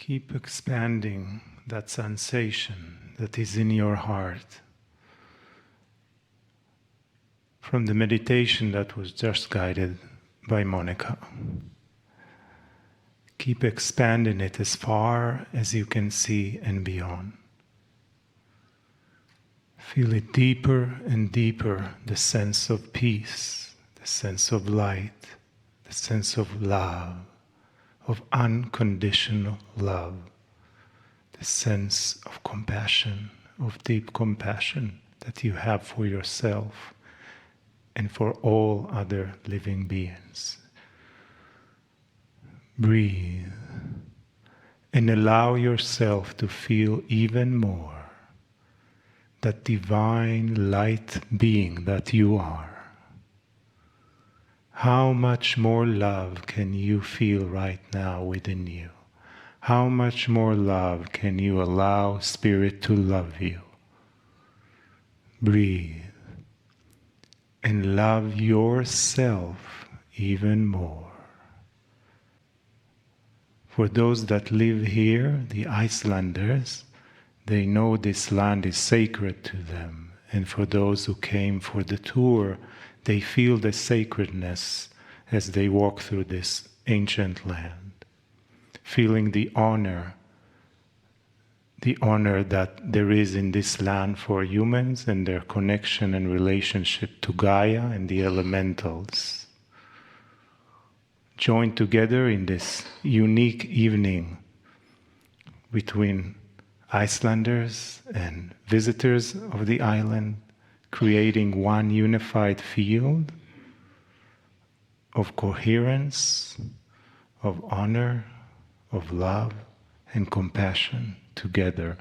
Keep expanding that sensation that is in your heart from the meditation that was just guided by Monica. Keep expanding it as far as you can see and beyond. Feel it deeper and deeper, the sense of peace, the sense of light, the sense of love, of unconditional love, the sense of compassion, of deep compassion that you have for yourself and for all other living beings. Breathe and allow yourself to feel even more that divine light being that you are. How much more love can you feel right now within you? How much more love can you allow Spirit to love you? Breathe and love yourself even more. For those that live here, the Icelanders, they know this land is sacred to them. And for those who came for the tour, they feel the sacredness as they walk through this ancient land, feeling the honor that there is in this land for humans and their connection and relationship to Gaia and the elementals. Joined together in this unique evening between Icelanders and visitors of the island, creating one unified field of coherence, of honor, of love and compassion together,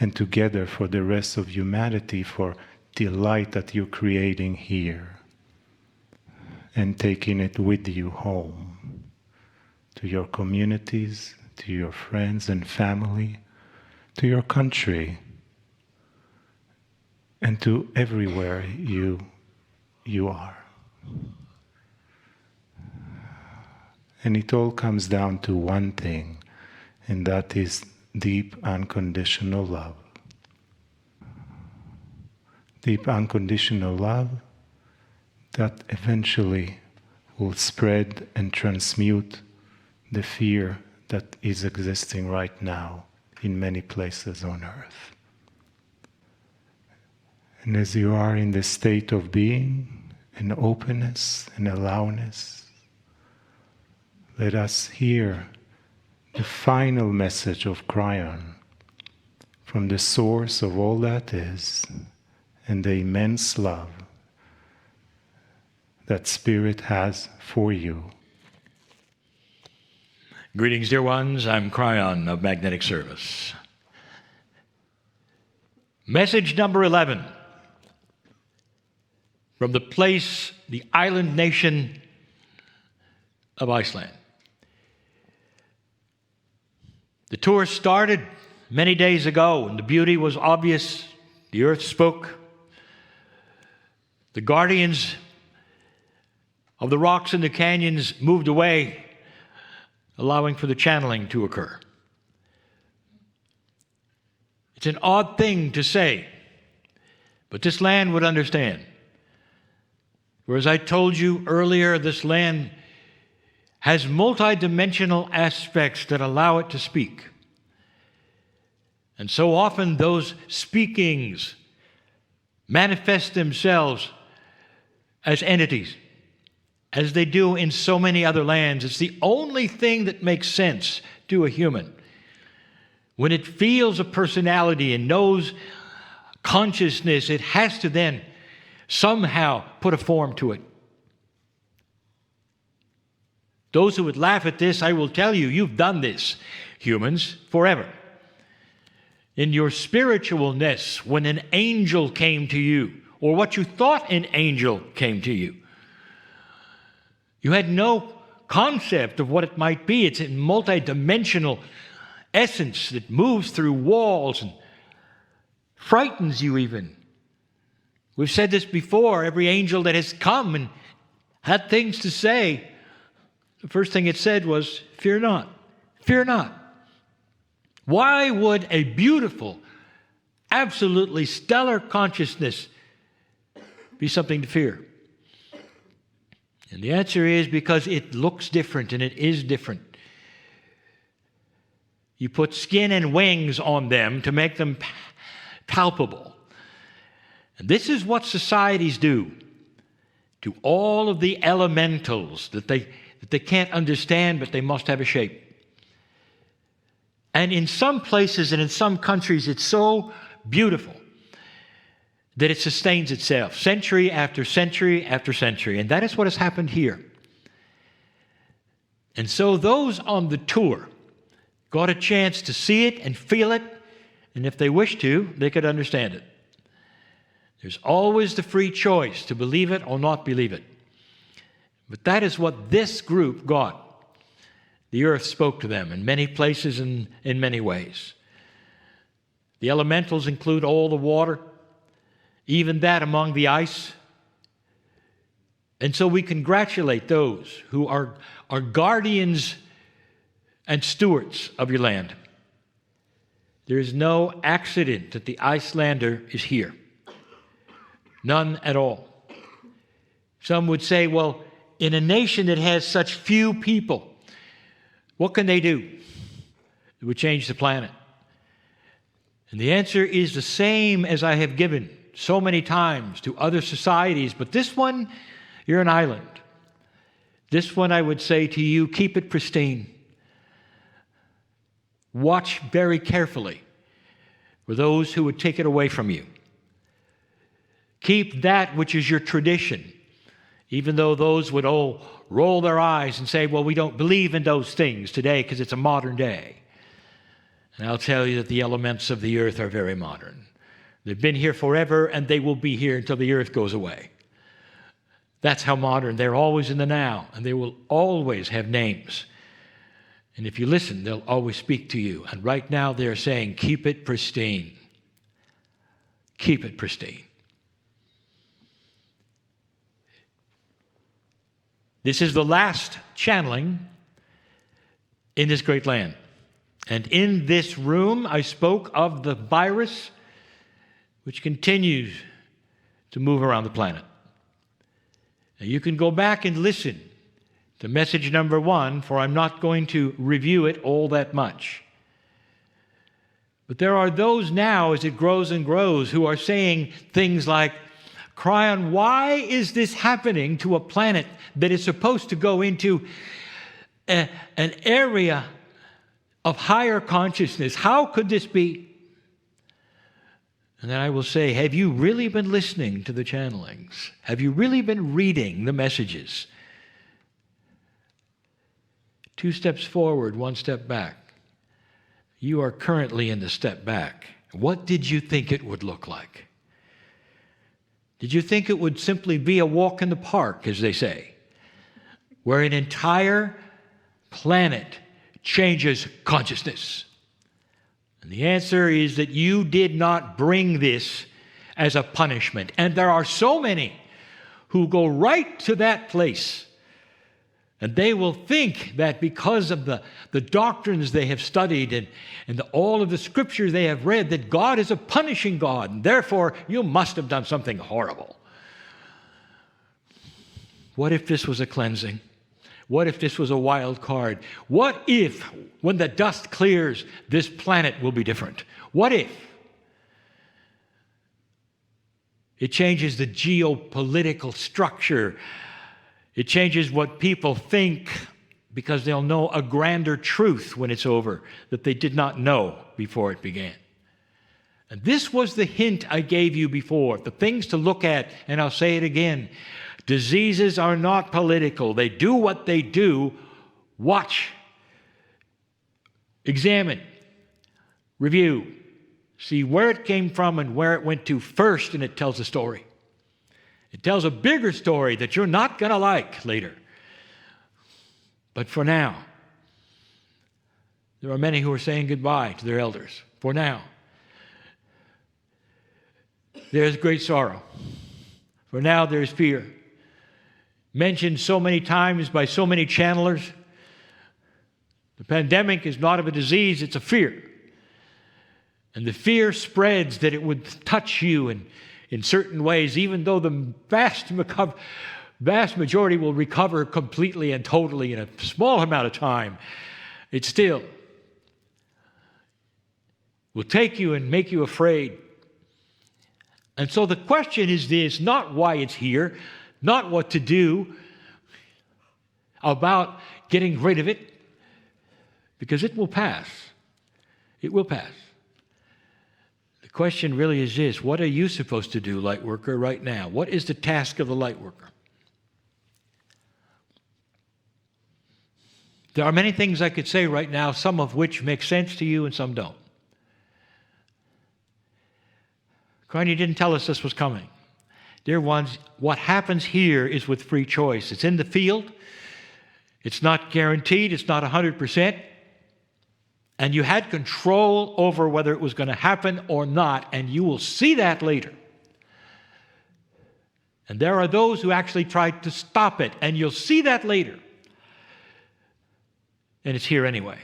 and together for the rest of humanity, for the light that you're creating here and taking it with you home to your communities, to your friends and family, to your country, and to everywhere you are. And it all comes down to one thing, and that is deep unconditional love. Deep unconditional love that eventually will spread and transmute the fear that is existing right now in many places on earth. And as you are in this state of being and openness and allowness, let us hear the final message of Kryon from the source of all that is and the immense love that Spirit has for you. Greetings, dear ones. I'm Kryon of Magnetic Service. Message number 11 from the place, the island nation of Iceland. The tour started many days ago, and the beauty was obvious. The earth spoke. The guardians of the rocks and the canyons moved away, allowing for the channeling to occur. It's an odd thing to say, but this land would understand. For as I told you earlier, this land has multidimensional aspects that allow it to speak. And so often those speakings manifest themselves as entities, as they do in so many other lands. It's the only thing that makes sense to a human. When it feels a personality and knows consciousness, it has to then somehow put a form to it. Those who would laugh at this, I will tell you, you've done this, humans, forever. In your spiritualness, when an angel came to you, or what you thought an angel came to you, you had no concept of what it might be. It's a multidimensional essence that moves through walls and frightens you even. We've said this before. Every angel that has come and had things to say, the first thing it said was, fear not, fear not. Why would a beautiful, absolutely stellar consciousness be something to fear? And the answer is because it looks different, and it is different. You put skin and wings on them to make them palpable. And this is what societies do to all of the elementals that they can't understand, but they must have a shape. And in some places and in some countries, it's so beautiful that it sustains itself century after century after century. And that is what has happened here. And so those on the tour got a chance to see it and feel it, and if they wish to, they could understand it. There's always the free choice to believe it or not believe it. But that is what this group got. The earth spoke to them in many places and in many ways. The elementals include all the water, even that among the ice. And so we congratulate those who are guardians and stewards of your land. There is no accident that the Icelander is here. None at all. Some would say, well, in a nation that has such few people, what can they do? It would change the planet. And the answer is the same as I have given so many times to other societies, but this one, you're an island. This one, I would say to you, keep it pristine. Watch very carefully for those who would take it away from you. Keep that which is your tradition, even though those would all roll their eyes and say, well, we don't believe in those things today because it's a modern day. And I'll tell you that the elements of the earth are very modern. They've been here forever, and they will be here until the earth goes away. That's how modern. They're always in the now, and they will always have names. And if you listen, they'll always speak to you. And right now they're saying, keep it pristine. Keep it pristine. This is the last channeling in this great land. And in this room, I spoke of the virus which continues to move around the planet. Now, you can go back and listen to message number 1, for I'm not going to review it all that much. But there are those now, as it grows and grows, who are saying things like, Kryon, why is this happening to a planet that is supposed to go into an area of higher consciousness? How could this be? And then I will say, have you really been listening to the channelings? Have you really been reading the messages? 2 steps forward, 1 step back. You are currently in the step back. What did you think it would look like? Did you think it would simply be a walk in the park, as they say, where an entire planet changes consciousness? And the answer is that you did not bring this as a punishment. And there are so many who go right to that place, and they will think that because of the doctrines they have studied and all of the scriptures they have read, that God is a punishing God, and therefore you must have done something horrible. What if this was a cleansing? What if this was a wild card? What if, when the dust clears, this planet will be different? What if? It changes the geopolitical structure. It changes what people think, because they'll know a grander truth when it's over that they did not know before it began. And this was the hint I gave you before, the things to look at, and I'll say it again. Diseases are not political. They do what they do. Watch, examine, review, see where it came from and where it went to first, and it tells a story. It tells a bigger story that you're not going to like later. But for now, there are many who are saying goodbye to their elders. For now, there's great sorrow. For now, there's fear. Mentioned so many times by so many channelers, the pandemic is not of a disease, it's a fear. And the fear spreads that it would touch you in certain ways, even though the vast majority will recover completely and totally in a small amount of time. It still will take you and make you afraid. And so the question is this, not why it's here, not what to do about getting rid of it, because it will pass. It will pass. The question really is this: what are you supposed to do, light worker, right now? What is the task of the light worker? There are many things I could say right now, some of which make sense to you and some don't. Kryon didn't tell us this was coming. Dear ones, what happens here is with free choice. It's in the field. It's not guaranteed. It's not 100%. And you had control over whether it was going to happen or not, and you will see that later. And there are those who actually tried to stop it, and you'll see that later. And it's here anyway.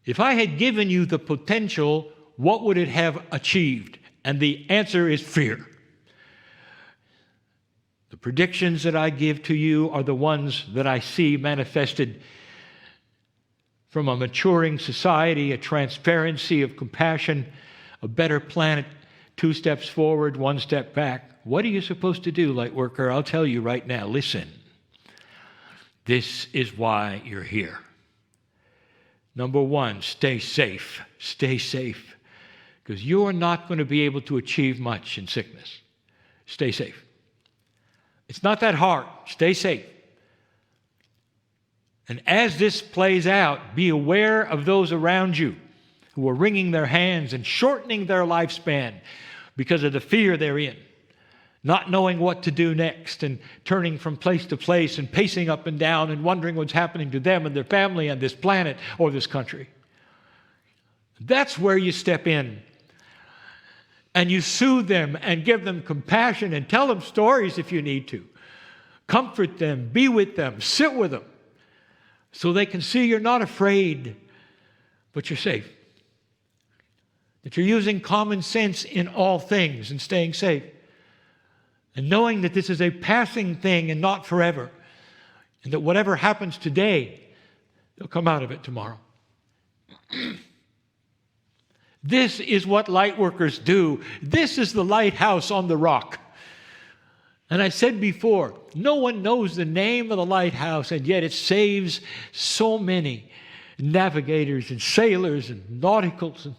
If I had given you the potential, what would it have achieved? And the answer is fear. The predictions that I give to you are the ones that I see manifested from a maturing society, a transparency of compassion, a better planet, 2 steps forward, 1 step back. What are you supposed to do, light worker? I'll tell you right now. Listen. This is why you're here. Number 1, stay safe. Stay safe. Because you're not going to be able to achieve much in sickness. Stay safe. It's not that hard. Stay safe. And as this plays out, be aware of those around you who are wringing their hands and shortening their lifespan because of the fear they're in, not knowing what to do next and turning from place to place and pacing up and down and wondering what's happening to them and their family and this planet or this country. That's where you step in. And you soothe them and give them compassion and tell them stories if you need to. Comfort them, be with them, sit with them, so they can see you're not afraid, but you're safe. That you're using common sense in all things and staying safe. And knowing that this is a passing thing and not forever. And that whatever happens today, they'll come out of it tomorrow. This is what light workers do. This is the lighthouse on the rock. And I said before, no one knows the name of the lighthouse, and yet it saves so many navigators and sailors and nauticals. And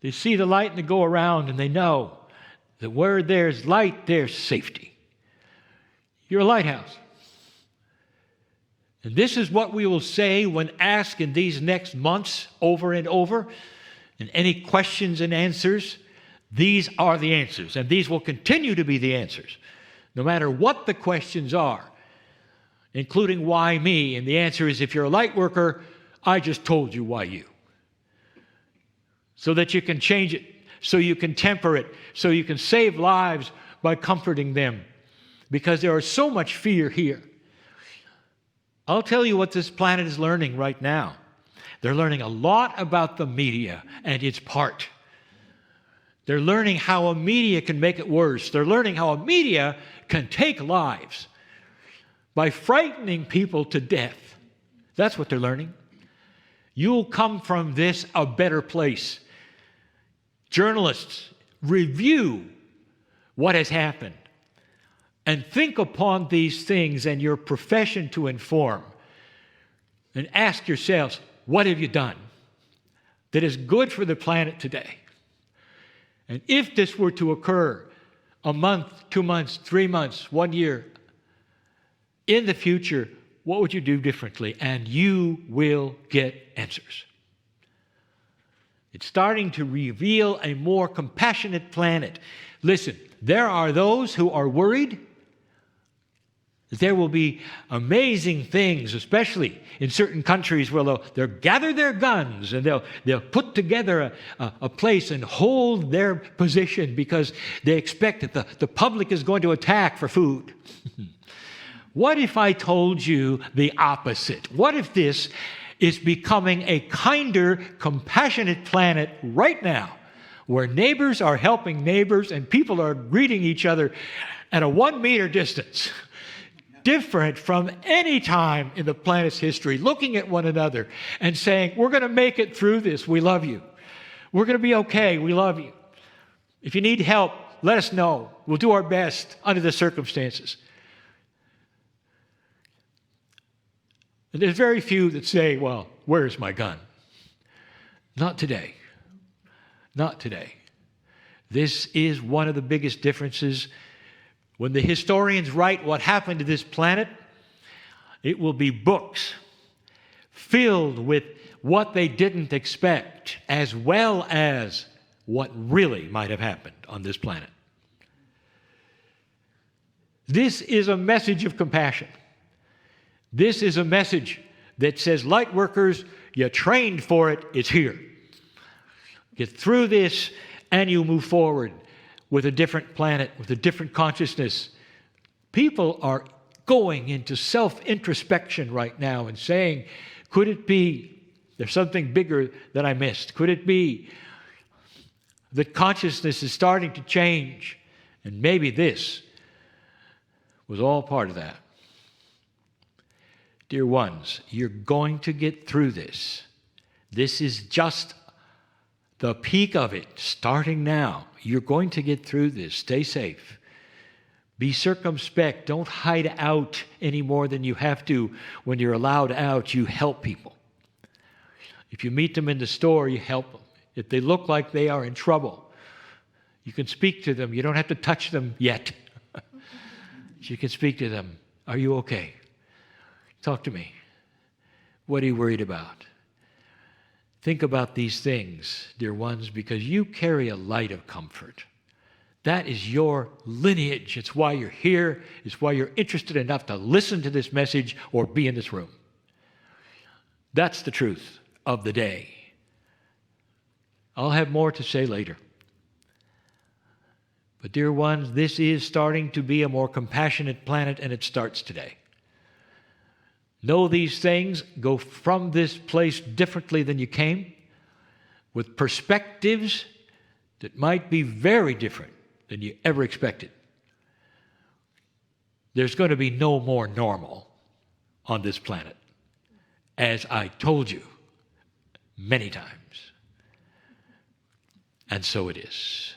they see the light and they go around and they know that where there's light, there's safety. You're a lighthouse. And this is what we will say when asked in these next months over and over. And any questions and answers, these are the answers. And these will continue to be the answers, no matter what the questions are, including why me. And the answer is, if you're a light worker, I just told you why you. So that you can change it, so you can temper it, so you can save lives by comforting them. Because there is so much fear here. I'll tell you what this planet is learning right now. They're learning a lot about the media and its part. They're learning how a media can make it worse. They're learning how a media can take lives by frightening people to death. That's what they're learning. You'll come from this a better place. Journalists, review what has happened. And think upon these things and your profession to inform. And ask yourselves, what have you done that is good for the planet today? And if this were to occur a month, 2 months, 3 months, 1 year, in the future, what would you do differently? And you will get answers. It's starting to reveal a more compassionate planet. Listen, there are those who are worried that there will be amazing things, especially in certain countries where they'll gather their guns and they'll put together a place and hold their position because they expect that the public is going to attack for food. What if I told you the opposite? What if this is becoming a kinder, compassionate planet right now, where neighbors are helping neighbors and people are greeting each other at a 1 meter distance. Different from any time in the planet's history, looking at one another and saying, we're going to make it through this. We love you. We're going to be okay. We love you. If you need help, let us know. We'll do our best under the circumstances. And there's very few that say, well, where's my gun? Not today. Not today. This is one of the biggest differences. When the historians write what happened to this planet, it will be books filled with what they didn't expect, as well as what really might have happened on this planet. This is a message of compassion. This is a message that says, light workers, you trained for it, it's here. Get through this and you move forward with a different planet, with a different consciousness. People are going into self-introspection right now and saying, could it be there's something bigger that I missed? Could it be that consciousness is starting to change? And maybe this was all part of that. Dear ones, you're going to get through this. This is just the peak of it, starting now. You're going to get through this. Stay safe. Be circumspect. Don't hide out any more than you have to. When you're allowed out, you help people. If you meet them in the store, you help them. If they look like they are in trouble, you can speak to them. You don't have to touch them yet. You can speak to them. Are you okay? Talk to me. What are you worried about? Think about these things, dear ones, because you carry a light of comfort. That is your lineage. It's why you're here. It's why you're interested enough to listen to this message or be in this room. That's the truth of the day. I'll have more to say later. But dear ones, this is starting to be a more compassionate planet, and it starts today. Know these things. Go from this place differently than you came, with perspectives that might be very different than you ever expected. There's going to be no more normal on this planet, as I told you many times. And so it is.